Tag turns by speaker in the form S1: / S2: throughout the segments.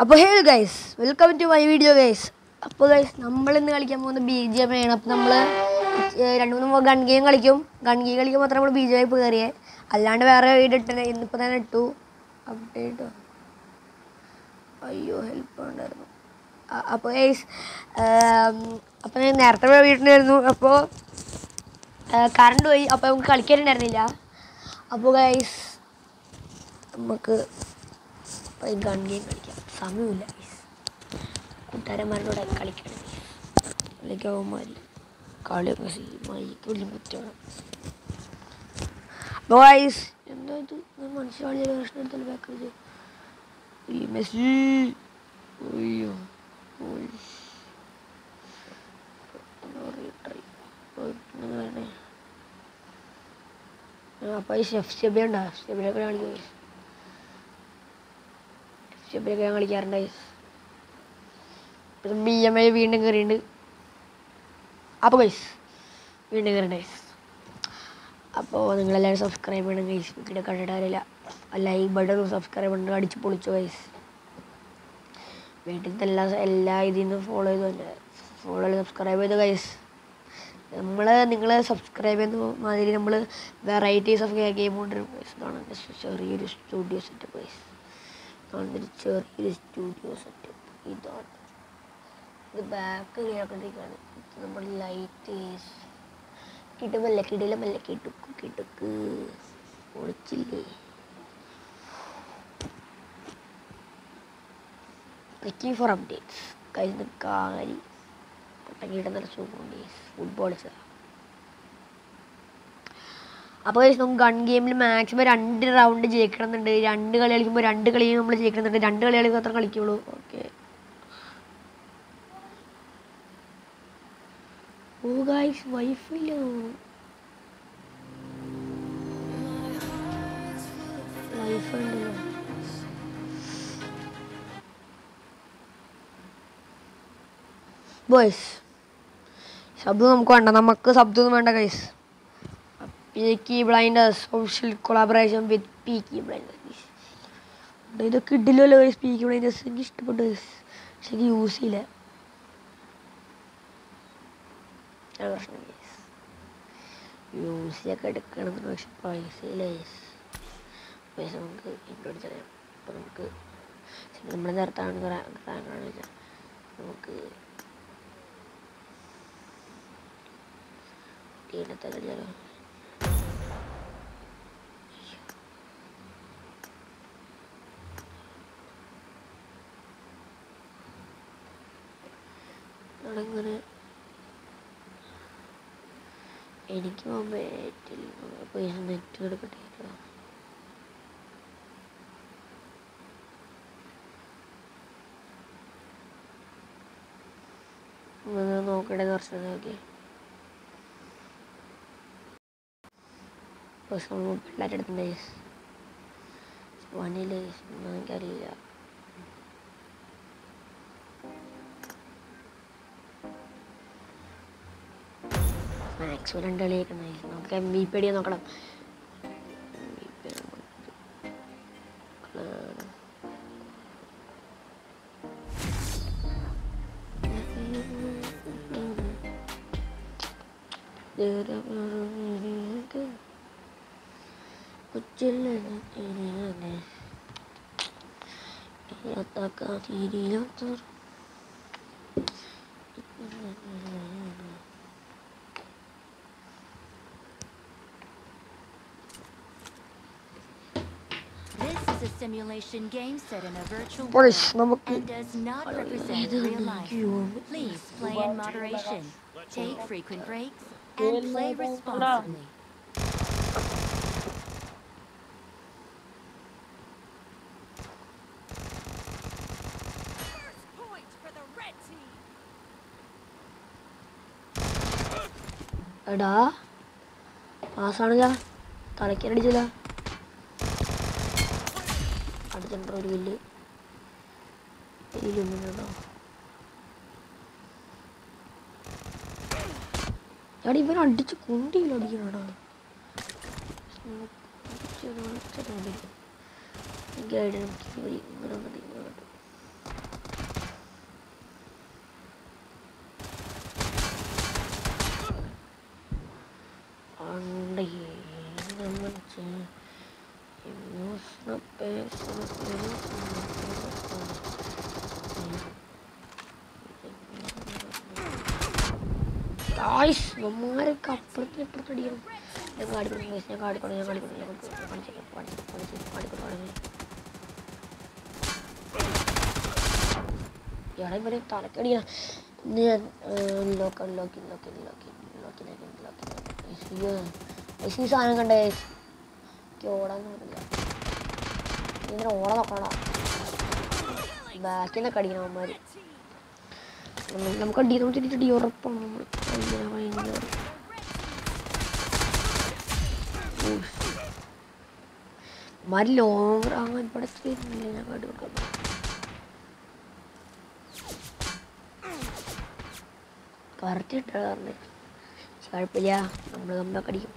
S1: അപ്പോൾ hey guys, welcome to my video guys. അപ്പോൾ guys, നമ്മളിന്ന് കളിക്കാൻ പോകുന്ന BGMI ആണ്. അപ്പോൾ നമ്മൾ 2-3 ഗൺ ഗെയിം കളിക്കും. ഗൺ ഗെയിം കളിക്കുമ്പോൾ മാത്രം നമ്മൾ BGMI ഇപ്പോൾ കയറിയേ, അല്ലാണ്ട് വേറെ വീഡിയോ ഇട്ടേ. ഇന്നിപ്പോൾ തന്നെ ഇട്ടു അപ്ഡേറ്റ്. അയ്യോ, ഹെൽപ്പ് ഉണ്ടായിരുന്നു. അപ്പോൾ ഗൈസ്, അപ്പോൾ ഞാൻ നേരത്തെ വീട്ടിലായിരുന്നു. അപ്പോൾ കറണ്ട് പോയി, അപ്പോൾ നമുക്ക് കളിക്കാനുണ്ടായിരുന്നില്ല. അപ്പോൾ ഗൈസ്, നമുക്ക് ഗൺ ഗെയിം കളിക്കാം. സമയമില്ല ഗൈസ്, കൂട്ടുകാരന്മാരുടെ കളിക്കണം. അല്ലെങ്കിൽ അവന്മാരി കളിയൊക്കെ മൈക്ക് വിളിച്ച് പറ്റണം. അപ്പോൾ ഗൈസ്, എന്താ ഇത് മനസ്സിലാളിയ പ്രശ്നം എടുത്തല്ലോ ബാക്ക് ഈ മെസ്സി. അയ്യോ അപ്പോൾ ഈ ഷെബ ഉണ്ടോ? ഷെബിലൊക്കെ കളിക്കും. ഷെബിലൊക്കെ ഞാൻ കളിക്കാറുണ്ട്. BGMI വീണ്ടും കയറിയുണ്ട്. അപ്പോൾ ഗൈസ്, വീണ്ടും കയറിയുണ്ട് ഗൈസ്. അപ്പോൾ നിങ്ങളെല്ലാവരും സബ്സ്ക്രൈബ് ചെയ്യണം ഗൈസ്. വീഡിയോ കണ്ടിട്ടില്ല, ലൈക്ക് ബട്ടൺ സബ്സ്ക്രൈബ് ബട്ടൺ അടിച്ച് പൊളിച്ചു ഗൈസ്. വീട്ടിലത്തെ എല്ലാ ഇതിൽ നിന്നും ഫോളോ ചെയ്ത് സബ്സ്ക്രൈബ് ചെയ്തു ഗൈസ്. നിങ്ങൾ സബ്സ്ക്രൈബ് ചെയ്യുന്ന മാതിരി നമ്മൾ വെറൈറ്റീസ് ഓഫ് ഗെയിം കൊണ്ടുവരും ഗൈസ്. ഇതാണ് ചെറിയൊരു സ്റ്റുഡിയോ സെറ്റപ്പ് ഗൈസ്. ചെറിയൊരു സ്റ്റുഡിയോ സെറ്റപ്പ് ഇതാണ്. ഇത് ബാക്ക് കേൾക്കൊണ്ടിരിക്കുകയാണ്. നമ്മൾ ലൈറ്റ് കിട്ടുമല്ലേ, കിടിലമല്ലേ, കിട്ടുക്ക് പൊളിച്ചില്ലേ. വെയിറ്റിംഗ് ഫോർ അപ്ഡേറ്റ്സ് കഴിഞ്ഞ കാരി പൊട്ടങ്ങിയിട്ട് നല്ല സൂപ്പറുണ്ട് ഫുട്ബോൾ. അപ്പോൾ നമുക്ക് ഗൺ ഗെയിമിൽ മാക്സിമം 2 റൗണ്ട് ജയിക്കണമെന്നുണ്ട്. 2 കളി കളിക്കുമ്പോൾ 2 കളിയും നമ്മൾ ജയിക്കണമെന്നുണ്ട്. 2 കളി കളിക്കുമ്പോൾ മാത്രം കളിക്കുള്ളൂ. ഓക്കെ. ഓ ഗൈസ്, വൈഫൈ ഇല്ല. വൈഫൈ ഉണ്ടല്ലോ. ബോയ്സ്, ശബ്ദം നമുക്ക് വേണ്ട, നമുക്ക് ശബ്ദമൊന്നും വേണ്ട guys. Peaky blinders social collaboration വിത്ത് പീക്കി ബ്ലൈൻഡേഴ്സ്. ഇതൊക്കെ ഇടില്ലല്ലോ ഗൈസ്. പീക്കി ബ്ലൈൻഡേഴ്സ് എനിക്ക് ഇഷ്ടപ്പെട്ടു ഗൈസ്, പക്ഷെ എനിക്ക് യൂസ് ചെയ്യില്ല. പ്രശ്നം ഗൈസ്, യൂസിലൊക്കെ എടുക്കണമെന്ന്, പക്ഷെ പൈസ ഇല്ല ഗൈസ്. പൈസ നമുക്ക് ഇൻക്ലൂഡ് ചെയ്യാം. അപ്പോൾ നമുക്ക് നമ്മുടെ നേരത്താണ് നമുക്ക് ഇടത്തെ കളിയാലോ. അങ്ങനെ എനിക്ക് മൊബൈലിൽ പൈസ നെറ്റ് എടുക്കട്ടെ. നോക്കട്ടെ കുറച്ച് നോക്കി. പിള്ളേരുടെ അടുത്തുണ്ട് വനിയിൽ എനിക്കറിയില്ല. മാക്സിമം 2 കളിയൊക്കെ നമുക്ക് MVP അടിയാൻ നോക്കണം.
S2: This is a simulation game set in a virtual
S1: Boys,
S2: world
S1: നമുക്ക്
S2: and does not represent real life. Please play in moderation, take frequent breaks, and play responsibly.
S3: First point for the red team.
S1: എടാ, പാസ്സാണില്ല, തലക്കടിച്ചില്ല. അടുത്തുണ്ടോ ഒരു വില്ല് കേട്ടോ. എടാ, ഇവൻ അടിച്ച് കുണ്ടിയിൽ അടിക്കണടാ. എനിക്ക് idea ആയിസ് നമ്മാരൊക്കെ അപ്പുറത്ത് ഇപ്പുറത്ത് അടിക്കണം. ഞാൻ കാണിക്കണം guys, ഞാൻ കാണിക്കണം ഇയാളെ ഇവരെ തലക്കടിക്കണം. ഇന്ന് ഞാൻ ലോക്കി സാധനം കണ്ടേ ഓടാൻ നോക്കില്ല. ഇങ്ങനെ ഓടാൻ നോക്കണ ബാക്കിൽ നിന്നൊക്കെ അടിക്കണം അവന്മാർ. നമുക്ക് അടി ഉറപ്പാണ് നമ്മൾ. മാരി ലോങ് ആകാൻ ഇവിടെ വരുന്നില്ല. ഞാൻ കണ്ടു കൊടുക്കാം. കറക്റ്റ് ഇട്ടാ പറഞ്ഞത് കുഴപ്പമില്ല. നമ്മളൊക്കെ അടിക്കും.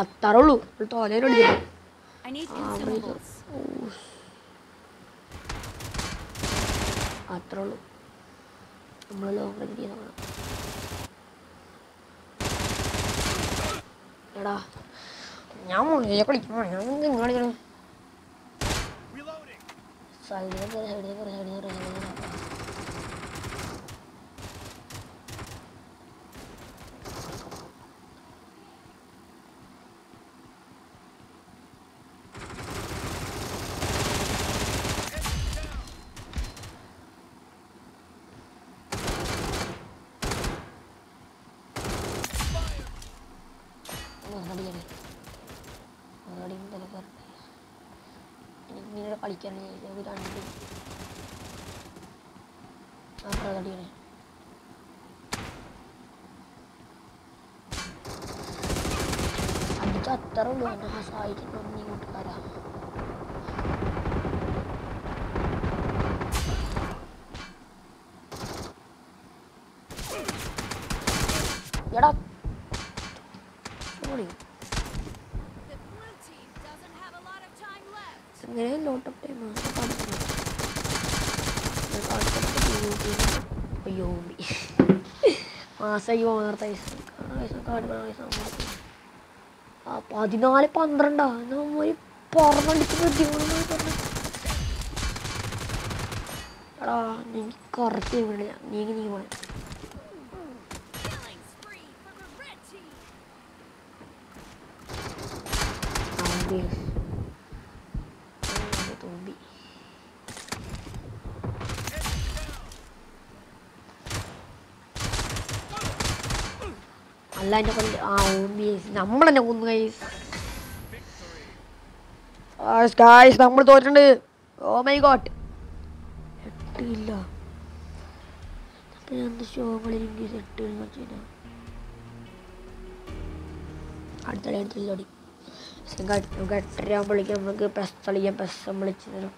S1: അത്രേ ഉള്ളൂ. തോലേനടിക്കും. അത്രേ ഉള്ളൂ. നമ്മൾ ലോങ് റേഞ്ച് ചെയ്ത് നോക്കണം. എടാ ഞാൻ കളിക്കണം. ഞാൻ നിങ്ങൾ കളിക്കണം. ഇങ്ങനെ കളിക്കാൻ രണ്ട് അടിയാണ്. അടിച്ച അത്ര ഉള്ളൂ. എന്നെ സഹായിക്കുന്നു നീ കൂട്ടുകാരാ. എടാ അങ്ങനെ ലോട്ടപ്പ് ടൈമാണ്. അയ്യോ മാസമായി നേരത്തെ 14-12 നമ്മൾ പറഞ്ഞടിച്ച് പറഞ്ഞു. എടാ എനിക്ക് കറക്റ്റ് ചെയ്യണില്ല. നീ പോണേ തുമ്പി. അല്ല എന്നെ കൊല്ല. നമ്മളെന്നെ കൊന്നു ഗൈസ്. നമ്മൾ തോറ്റിട്ടുണ്ട്. Oh my God. 8 ഇല്ല. അപ്പം ഞാൻ ഷോകളിലെങ്കിൽ 8 വെച്ചാൽ അടുത്തോടി 8:30 നമുക്ക് പെസ് കളിക്കാം. പെസ് വിളിച്ച് തരും.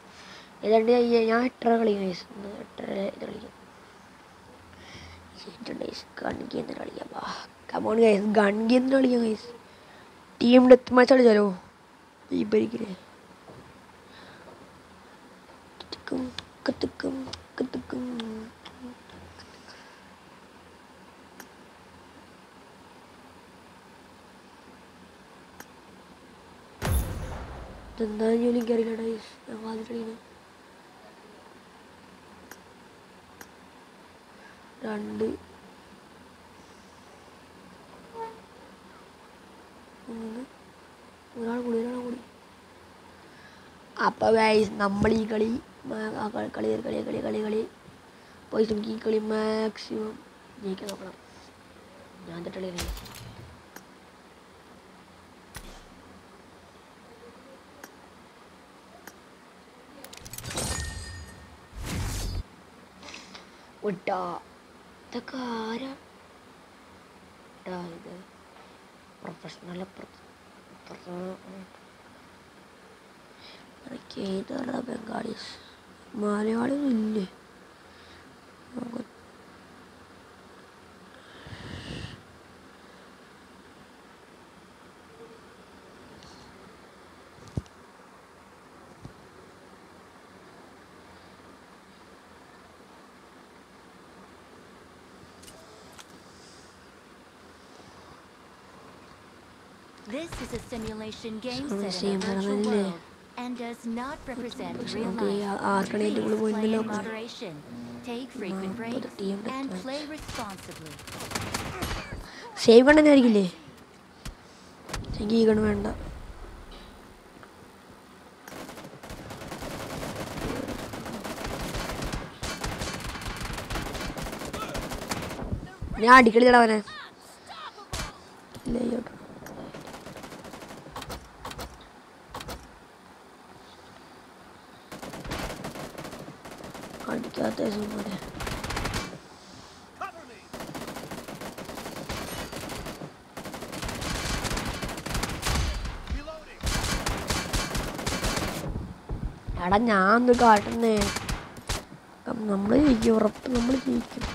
S1: ഏതാണ്ട് ഞാൻ 8:30 കളിക്കാം. 8:30 ഇത് കളിക്കാം. ഗൺ ഗെയിം കളിക്കാം. കമോൺ ഗൈസ്, ഗൺ ഗെയിം കളിക്കാം ഗൈസ്. ടീം ഡെത്ത് മാച്ച് കളിച്ചാലോ? ഈ ഭരിക്കില്ലേ എന്തായാലും ജോലി കയറിയില്ല ഗൈസ്. ഞാൻ ആദ്യം കളിക്കുന്നത് 2 3 ഒരാൾ കൂടി. അപ്പോൾ ഗൈസ് നമ്മൾ ഈ കളി പോയി നമുക്ക് ഈ കളി മാക്സിമം ജയിക്കാൻ നോക്കണം. ഞാൻ തൊട്ടുള്ള വിട്ടാ ഇതൊക്കെ ആരാ? ഇത് പ്രൊഫഷണൽ ഏതാ ബംഗാളീസ്? മലയാളികൾ ഇല്ലേ?
S2: This is a simulation game set in a virtual world. and does not represent real
S1: Okay,
S2: life.
S1: ആർക്കാണ് ഏറ്റവും കൂടുതൽ
S2: Please
S1: പോയിന്റ്
S2: play in
S1: നോക്കാം.
S2: moderation. Take frequent breaks
S1: team
S2: and
S1: deathmatch.
S2: play responsibly.
S1: Save കണ്ടെന്നായിരിക്കില്ലേ? എനിക്ക് ഈ gun വേണ്ട. ഞാൻ അടിക്കളിച്ചടാ അവനെ. ഇല്ല കേട്ടോ. അടിക്കാത്ത സുമാരെ. എടാ ഞാൻ ഒന്ന് കാട്ടുന്നേ. നമ്മൾ ജയിക്കും, ഉറപ്പ് നമ്മൾ ജയിക്കും.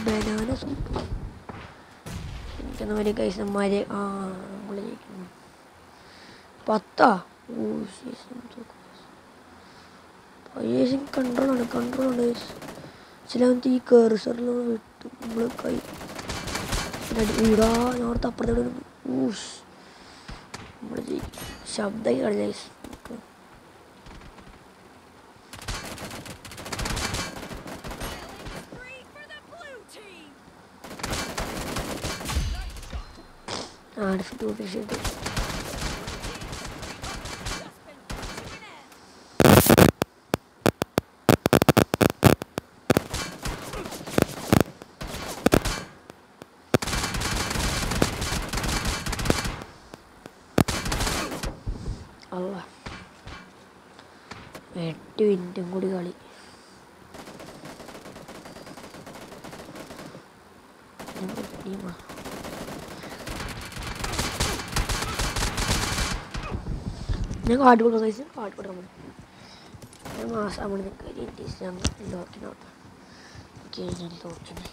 S1: ബനാന സൂപ്പ് എനിക്കെന്ന ഒരു കൈസന്മാര്. നമ്മൾ ജയിക്കുന്നു. 10. കൺട്രോളാണ് ചിലവന്ത് ഈ കേറിസറിലൊന്ന് വിട്ടു നമ്മൾ കൈ ഇടാ. ഞാനോർത്ത് അപ്പുറത്തോടെ നമ്മൾ ജയിക്കും. ശബ്ദമായി കളിച്ച തീർച്ചയായിട്ടും. അല്ല 8 മിനിറ്റും കൂടി കളി. ഞാൻ കാട്ട് കൊടുക്കാൻ കഴിച്ചു. കാട്ട് കൊടുക്കാൻ ഞാൻ മാസം നമ്മൾ ലോക്കിനോട്ട് ഞാൻ ലോക്കിനെ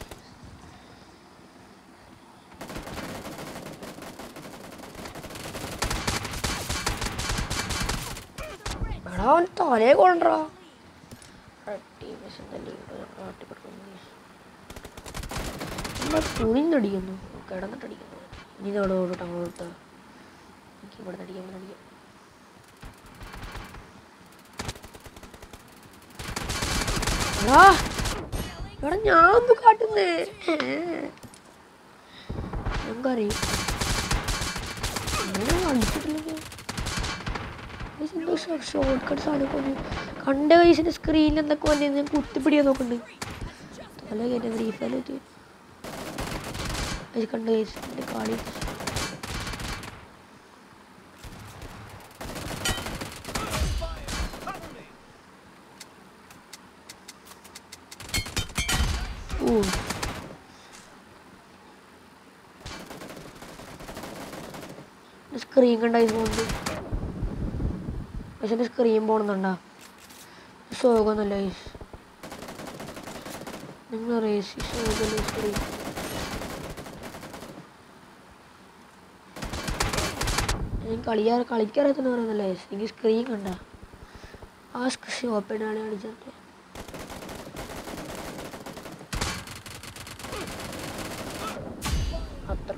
S1: എടാ അവൻ തലേ കൊണ്ടാ തുണിന്നടിക്കുന്നു, കിടന്നിട്ടടിക്കുന്നു. ഇനി നോടോട്ട് അങ്ങോട്ട് എനിക്ക് ഇവിടെ നടിക്കാം. എടാ ഞാൻ ഒന്ന് കാട്ടുന്നേ. ഞങ്ങറിയും ഷോർട്ട് കട്ട് സാധനമൊക്കെ വന്നു. കണ്ട വയസ്സിൻ്റെ സ്ക്രീനിൽ എന്തൊക്കെ വന്നു ഞാൻ കുത്തിപ്പിടിയാൻ നോക്കുന്നുണ്ട്. തല കയറ്റ ഗ്രീഫാലെത്തി കണ്ട വയസ്സിൻ്റെ കാളി. സ്ക്രീൻ കണ്ട ഐസുകൊണ്ട് പക്ഷെ എൻ്റെ സ്ക്രീൻ പോണെന്നുണ്ടാ ശോകമൊന്നുമല്ല ഐസ്. നിങ്ങൾ റേസ് ശോകമല്ലേ സ്ക്രീൻ. ഞാൻ കളിക്കാറെത്തുന്ന പറയുന്നല്ല ഐസ്. എനിക്ക് സ്ക്രീൻ കണ്ട ആ ഷോപ്പിനാണ് കളിച്ചിട്ട്. അത്ര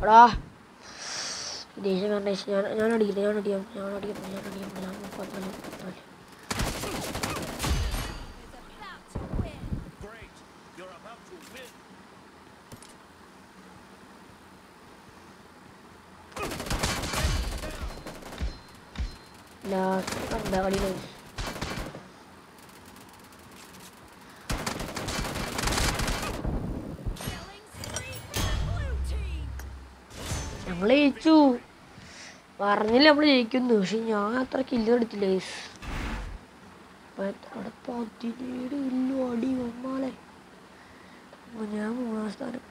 S1: എടാ ദേഷ്യം കണ്ട ഞാൻ അടിക്കില്ല. ഞാൻ അടിക്കാം. ലാസ്റ്റ് കണ്ട കളി ഞങ്ങൾ ജയിച്ചു. പറഞ്ഞില്ല നമ്മൾ ജയിക്കുന്നു. പക്ഷെ ഞാൻ അത്ര കില്ല് എടുത്തില്ല. അവിടെ 17 കില്ലോ അടി വന്നാലേ ഞാൻ 3-ാം സ്ഥാനം.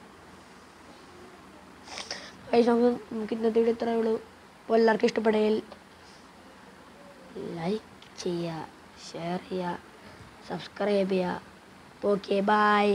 S1: നമുക്ക് ഇന്നത്തെ വീഡിയോ ഇത്രയേ ഉള്ളൂ. അപ്പോൾ എല്ലാവർക്കും ഇഷ്ടപ്പെടുകയിൽ ലൈക്ക് ചെയ്യുക, ഷെയർ ചെയ്യുക, സബ്സ്ക്രൈബ് ചെയ്യുക. Okay bye.